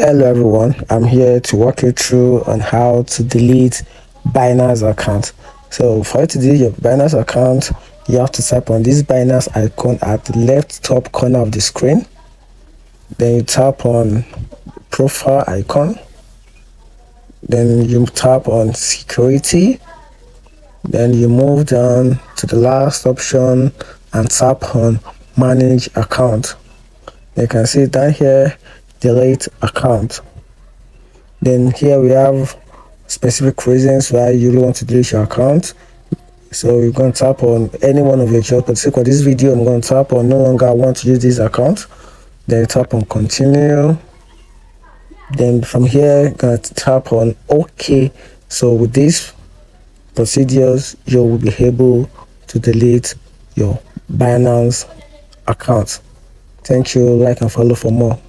Hello everyone, I'm here to walk you through on how to delete Binance account. So for you to delete your Binance account, you have to tap on this Binance icon at the left top corner of the screen. Then you tap on profile icon. Then you tap on security. Then you move down to the last option and tap on manage account. You can see down here, delete account. Then here we have specific reasons why you don't want to delete your account. So you're going to tap on any one of your choice. But for this video, I'm going to tap on no longer want to use this account. Then you tap on continue. Then from here, you're going to tap on OK. So with these procedures, you will be able to delete your Binance account. Thank you. Like and follow for more.